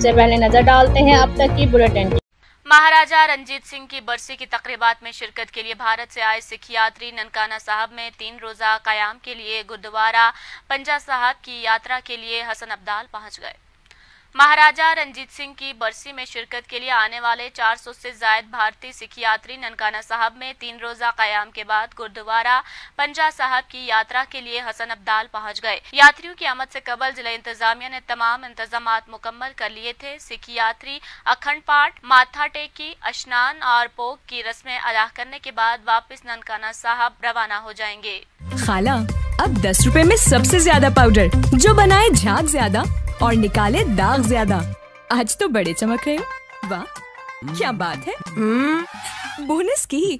सबसे पहले नजर डालते हैं अब तक की बुलेटिन की। महाराजा रंजीत सिंह की बरसी की तकरीबात में शिरकत के लिए भारत से आए सिख यात्री ननकाना साहब में 3 रोजा क़याम के लिए गुरुद्वारा पंजा साहब की यात्रा के लिए हसन अब्दाल पहुंच गए। महाराजा रंजीत सिंह की बरसी में शिरकत के लिए आने वाले 400 से जायद भारतीय सिख यात्री ननकाना साहब में 3 रोजा क़याम के बाद गुरुद्वारा पंजा साहब की यात्रा के लिए हसन अब्दाल पहुंच गए। यात्रियों की आमद से कबल जिला इंतजामिया ने तमाम इंतजामात मुकम्मल कर लिए थे। सिख यात्री अखंड पाठ, माथा टेकी, स्नान और पोक की रस्में अदा करने के बाद वापस ननकाना साहब रवाना हो जाएंगे। खाला, अब 10 रुपए में सबसे ज्यादा पाउडर, जो बनाए झाग ज्यादा और निकाले दाग ज्यादा। आज तो बड़े चमक रहे हो। वाह, क्या बात है। बोनस की